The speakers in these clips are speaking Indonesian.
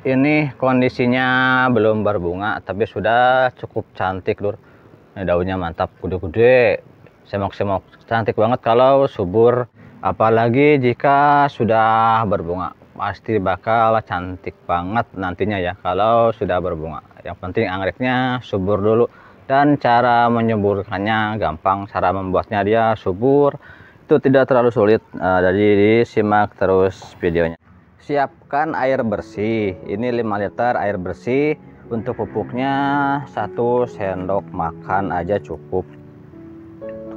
Ini kondisinya belum berbunga, tapi sudah cukup cantik, Lur. Ini daunnya mantap, gede-gede, semok-semok, cantik banget kalau subur. Apalagi jika sudah berbunga, pasti bakal cantik banget nantinya ya kalau sudah berbunga. Yang penting anggreknya subur dulu, dan cara menyuburkannya gampang. Cara membuatnya dia subur itu tidak terlalu sulit, jadi disimak terus videonya. Siapkan air bersih, ini 5 liter air bersih. Untuk pupuknya 1 sendok makan aja cukup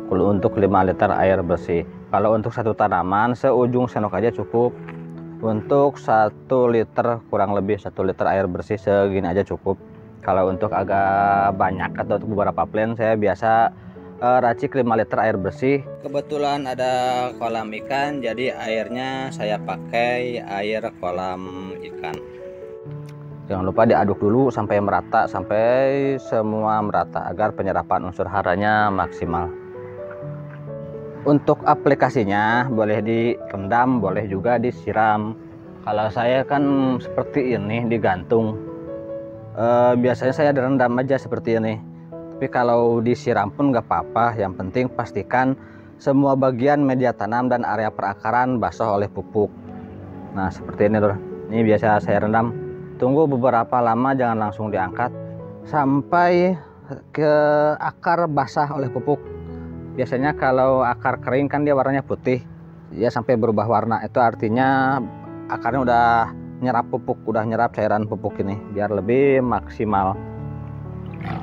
untuk 5 liter air bersih. Kalau untuk satu tanaman seujung sendok aja cukup. Untuk 1 liter, kurang lebih 1 liter air bersih segini aja cukup. Kalau untuk agak banyak atau untuk beberapa plant, saya biasa racik 5 liter air bersih. Kebetulan ada kolam ikan, jadi airnya saya pakai air kolam ikan. Jangan lupa diaduk dulu sampai merata, sampai semua merata agar penyerapan unsur haranya maksimal. Untuk aplikasinya boleh direndam, boleh juga disiram. Kalau saya kan seperti ini digantung, biasanya saya direndam aja seperti ini. Tapi kalau disiram pun nggak apa-apa, yang penting pastikan semua bagian media tanam dan area perakaran basah oleh pupuk. Nah seperti ini Lur, ini biasa saya rendam. Tunggu beberapa lama, jangan langsung diangkat sampai ke akar basah oleh pupuk. Biasanya kalau akar kering kan dia warnanya putih, ya sampai berubah warna, itu artinya akarnya udah nyerap pupuk, udah nyerap cairan pupuk ini biar lebih maksimal. Nah,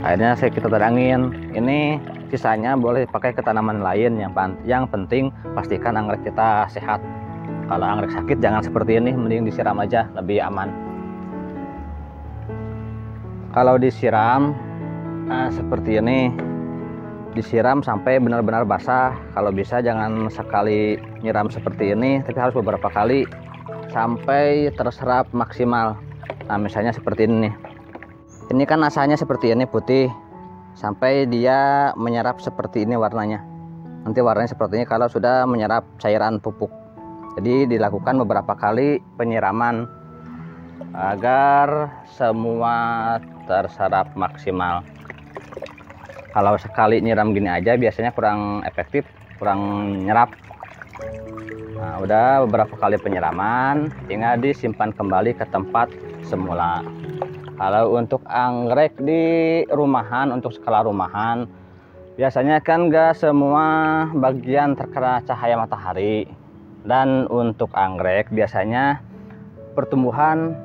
akhirnya kita terangin, ini sisanya boleh pakai ke tanaman lain. Yang penting pastikan anggrek kita sehat. Kalau anggrek sakit jangan seperti ini, mending disiram aja, lebih aman. Kalau disiram seperti ini, disiram sampai benar-benar basah. Kalau bisa jangan sekali nyiram seperti ini, tapi harus beberapa kali sampai terserap maksimal. Nah misalnya seperti ini nih. Ini kan asalnya seperti ini putih, sampai dia menyerap seperti ini warnanya. Nanti warnanya seperti ini kalau sudah menyerap cairan pupuk. Jadi dilakukan beberapa kali penyiraman agar semua terserap maksimal. Kalau sekali nyiram gini aja biasanya kurang efektif, kurang nyerap. Nah, udah beberapa kali penyiraman, tinggal disimpan kembali ke tempat semula. Kalau untuk anggrek di rumahan, untuk skala rumahan, biasanya kan gak semua bagian terkena cahaya matahari. Dan untuk anggrek biasanya pertumbuhan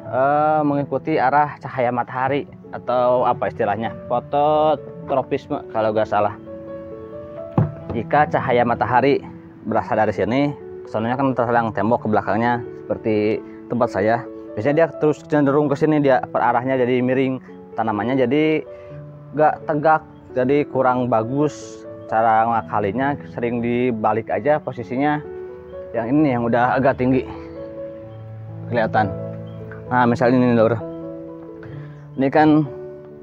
mengikuti arah cahaya matahari, atau apa istilahnya, fototropisme kalau gak salah. Jika cahaya matahari berasal dari sini, soalnya kan terhalang tembok ke belakangnya seperti tempat saya, biasanya dia terus cenderung ke sini, dia arahnya jadi miring, tanamannya jadi gak tegak, jadi kurang bagus. Cara ngakalinya sering dibalik aja posisinya. Yang ini yang udah agak tinggi kelihatan. Nah misalnya ini Lur, ini kan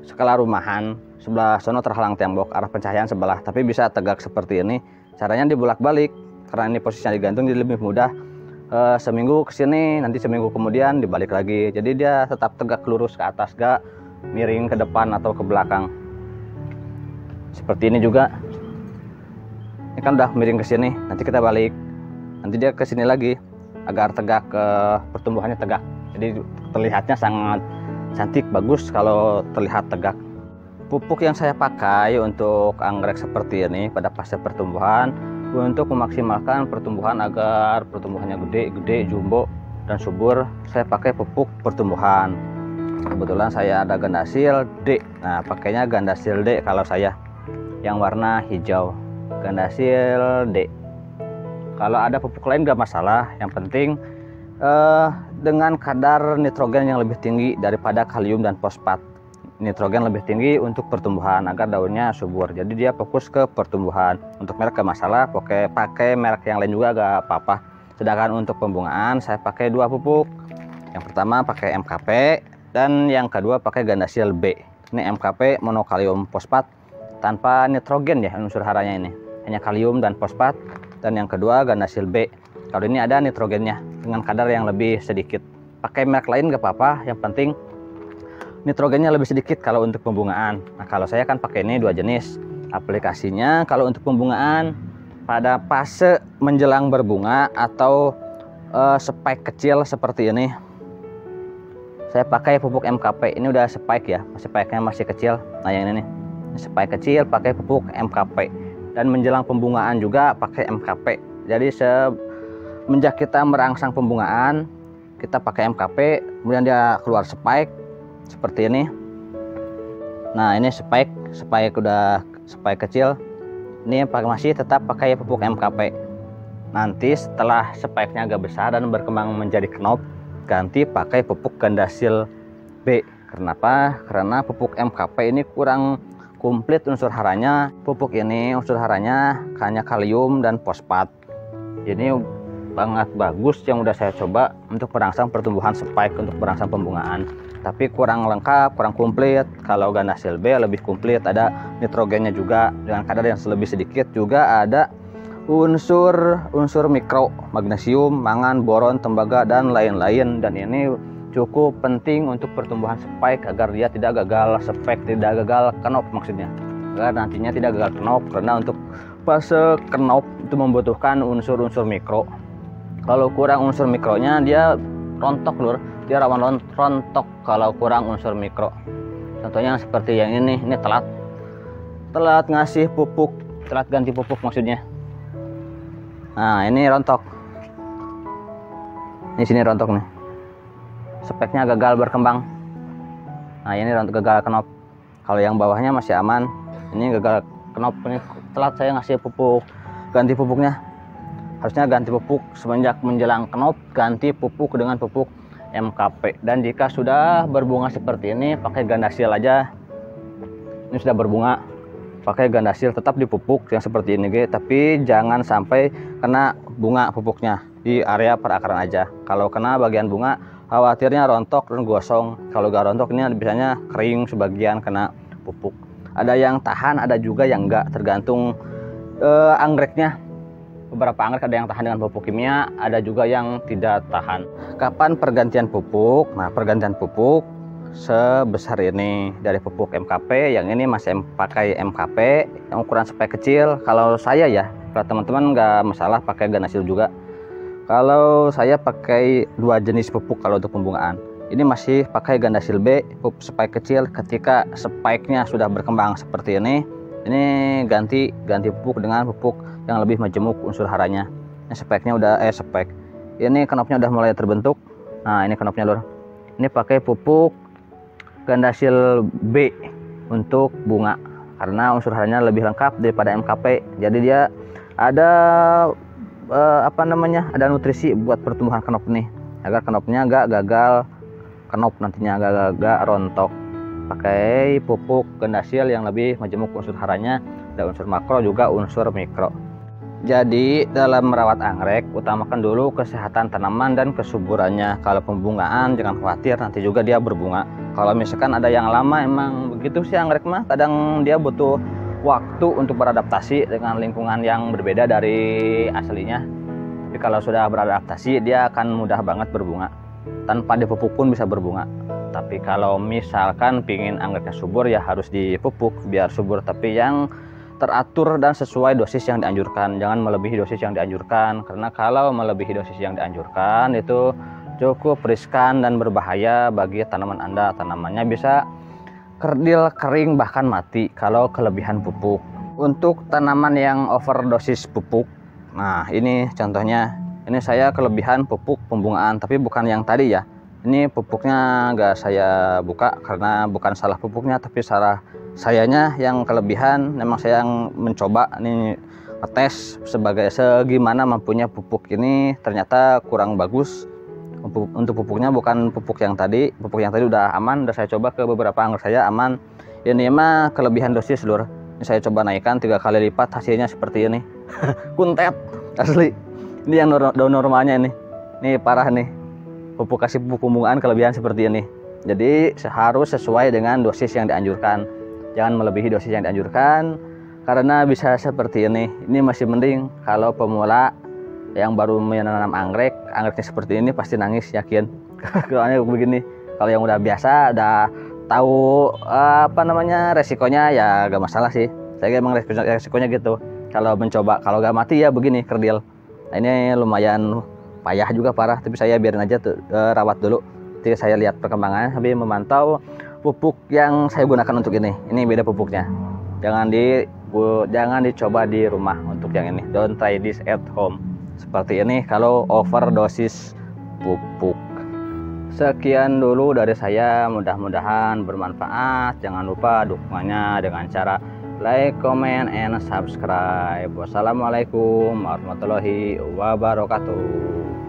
skala rumahan, sebelah sono terhalang tembok, arah pencahayaan sebelah, tapi bisa tegak seperti ini. Caranya dibolak-balik, karena ini posisinya digantung jadi lebih mudah. Seminggu ke sini, nanti seminggu kemudian dibalik lagi, jadi dia tetap tegak lurus ke atas, gak miring ke depan atau ke belakang. Seperti ini juga, ini kan udah miring ke sini, nanti kita balik, nanti dia ke sini lagi agar tegak, pertumbuhannya tegak. Jadi terlihatnya sangat cantik, bagus kalau terlihat tegak. Pupuk yang saya pakai untuk anggrek seperti ini pada fase pertumbuhan, untuk memaksimalkan pertumbuhan agar pertumbuhannya gede, jumbo dan subur, saya pakai pupuk pertumbuhan. Kebetulan saya ada Gandasil D. Nah pakainya Gandasil D kalau saya, yang warna hijau, Gandasil D. Kalau ada pupuk lain gak masalah, yang penting dengan kadar nitrogen yang lebih tinggi daripada kalium dan fosfat. Nitrogen lebih tinggi untuk pertumbuhan agar daunnya subur, jadi dia fokus ke pertumbuhan. Untuk merek gak masalah, pakai merek yang lain juga gak apa-apa. Sedangkan untuk pembungaan saya pakai 2 pupuk. Yang pertama pakai MKP, dan yang kedua pakai Gandasil B. Ini MKP monokalium fosfat tanpa nitrogen ya, unsur haranya ini hanya kalium dan fosfat. Dan yang kedua Gandasil B, kalau ini ada nitrogennya dengan kadar yang lebih sedikit. pakai merek lain gak apa-apa, yang penting nitrogennya lebih sedikit kalau untuk pembungaan. Nah kalau saya kan pakai ini 2 jenis aplikasinya. Kalau untuk pembungaan pada fase menjelang berbunga atau spike kecil seperti ini, saya pakai pupuk MKP. Ini udah spike ya, spike-nya masih kecil. Nah yang ini nih, spike kecil pakai pupuk MKP, dan menjelang pembungaan juga pakai MKP. Jadi semenjak kita merangsang pembungaan, kita pakai MKP, kemudian dia keluar spike seperti ini. Nah ini spike udah spike kecil, ini masih tetap pakai pupuk MKP. Nanti setelah spike-nya agak besar dan berkembang menjadi knop, ganti pakai pupuk Gandasil B. Kenapa? Karena pupuk MKP ini kurang komplit unsur haranya. Pupuk ini unsur haranya hanya kalium dan fosfat. Ini sangat bagus yang udah saya coba untuk merangsang pertumbuhan spike, untuk merangsang pembungaan. Tapi kurang lengkap, kurang komplit. Kalau Gandasil B lebih komplit, ada nitrogennya juga dengan kadar yang lebih sedikit, juga ada unsur mikro, magnesium, mangan, boron, tembaga, dan lain-lain. Dan ini cukup penting untuk pertumbuhan spike agar dia tidak gagal spike, tidak gagal knop maksudnya, agar nantinya tidak gagal knop. Karena untuk fase knop itu membutuhkan unsur-unsur mikro. Kalau kurang unsur mikronya dia rontok lur, dia rawan rontok kalau kurang unsur mikro. Contohnya seperti yang ini telat ngasih pupuk, telat ganti pupuk maksudnya. Nah ini rontok, ini sini rontok nih, speknya gagal berkembang. Nah ini rontok, gagal knop. Kalau yang bawahnya masih aman, ini gagal knop. Ini telat saya ngasih pupuk, ganti pupuknya. Harusnya ganti pupuk semenjak menjelang knop, ganti pupuk dengan pupuk MKP. Dan jika sudah berbunga seperti ini, pakai Gandasil aja. Ini sudah berbunga, pakai Gandasil, tetap dipupuk yang seperti ini tapi jangan sampai kena bunga pupuknya, di area perakaran aja. Kalau kena bagian bunga, khawatirnya rontok dan gosong. Kalau gak rontok ini biasanya kering sebagian kena pupuk. Ada yang tahan, ada juga yang enggak, tergantung anggreknya. Beberapa anggrek ada yang tahan dengan pupuk kimia, ada juga yang tidak tahan. Kapan pergantian pupuk? Nah pergantian pupuk sebesar ini dari pupuk MKP, yang ini masih pakai MKP yang ukuran spike kecil. Kalau saya ya, kalau teman-teman nggak masalah pakai Gandasil juga. Kalau saya pakai 2 jenis pupuk kalau untuk pembungaan. Ini masih pakai Gandasil B, pupuk spike kecil. Ketika spike-nya sudah berkembang seperti ini ganti pupuk dengan pupuk yang lebih majemuk unsur haranya. Ini spike-nya udah spike. Ini knopnya udah mulai terbentuk. Nah ini knopnya lur. Ini pakai pupuk Gandasil B untuk bunga karena unsur haranya lebih lengkap daripada MKP. Jadi dia ada ada nutrisi buat pertumbuhan knop nih, agar knopnya gak gagal knop nantinya, gak rontok. Pakai pupuk Gandasil yang lebih majemuk unsur haranya, ada unsur makro juga unsur mikro. Jadi dalam merawat anggrek, utamakan dulu kesehatan tanaman dan kesuburannya. Kalau pembungaan jangan khawatir, nanti juga dia berbunga. Kalau misalkan ada yang lama, emang begitu sih anggrek mah, kadang dia butuh waktu untuk beradaptasi dengan lingkungan yang berbeda dari aslinya. Tapi kalau sudah beradaptasi, dia akan mudah banget berbunga. Tanpa dipupuk pun bisa berbunga. Tapi kalau misalkan pingin anggreknya subur, ya harus dipupuk biar subur, tapi yang teratur dan sesuai dosis yang dianjurkan. Jangan melebihi dosis yang dianjurkan, karena kalau melebihi dosis yang dianjurkan itu cukup riskan dan berbahaya bagi tanaman Anda. Tanamannya bisa kerdil, kering, bahkan mati kalau kelebihan pupuk. Untuk tanaman yang overdosis pupuk, nah ini contohnya, ini saya kelebihan pupuk pembungaan, tapi bukan yang tadi ya. Ini pupuknya nggak saya buka karena bukan salah pupuknya, tapi salah sayanya yang kelebihan. Memang saya yang mencoba nih ngetes segimana mampunya pupuk ini, ternyata kurang bagus. Untuk pupuknya bukan pupuk yang tadi. Pupuk yang tadi udah aman, udah saya coba ke beberapa anggrek saya aman. Ini mah kelebihan dosis lur. Ini saya coba naikkan 3 kali lipat, hasilnya seperti ini. Kuntet asli. Ini yang normalnya ini. Ini parah nih. Pupuk kasih pupuk pembungaan kelebihan seperti ini. Jadi harus sesuai dengan dosis yang dianjurkan. Jangan melebihi dosis yang dianjurkan, karena bisa seperti ini. Ini masih mending. Kalau pemula yang baru menanam anggrek, anggreknya seperti ini pasti nangis yakin. Soalnya begini, kalau yang udah biasa, udah tahu apa namanya resikonya ya gak masalah sih. Saya emang resikonya gitu. Kalau mencoba, kalau gak mati ya begini kerdil. Nah, ini lumayan payah juga parah, tapi saya biarin aja tuh, rawat dulu. Nanti saya lihat perkembangannya sambil memantau pupuk yang saya gunakan untuk ini. Ini beda pupuknya. Jangan dicoba di rumah untuk yang ini. Don't try this at home. Seperti ini kalau overdosis pupuk. Sekian dulu dari saya, mudah-mudahan bermanfaat. Jangan lupa dukungannya dengan cara like, comment, and subscribe. Wassalamualaikum warahmatullahi wabarakatuh.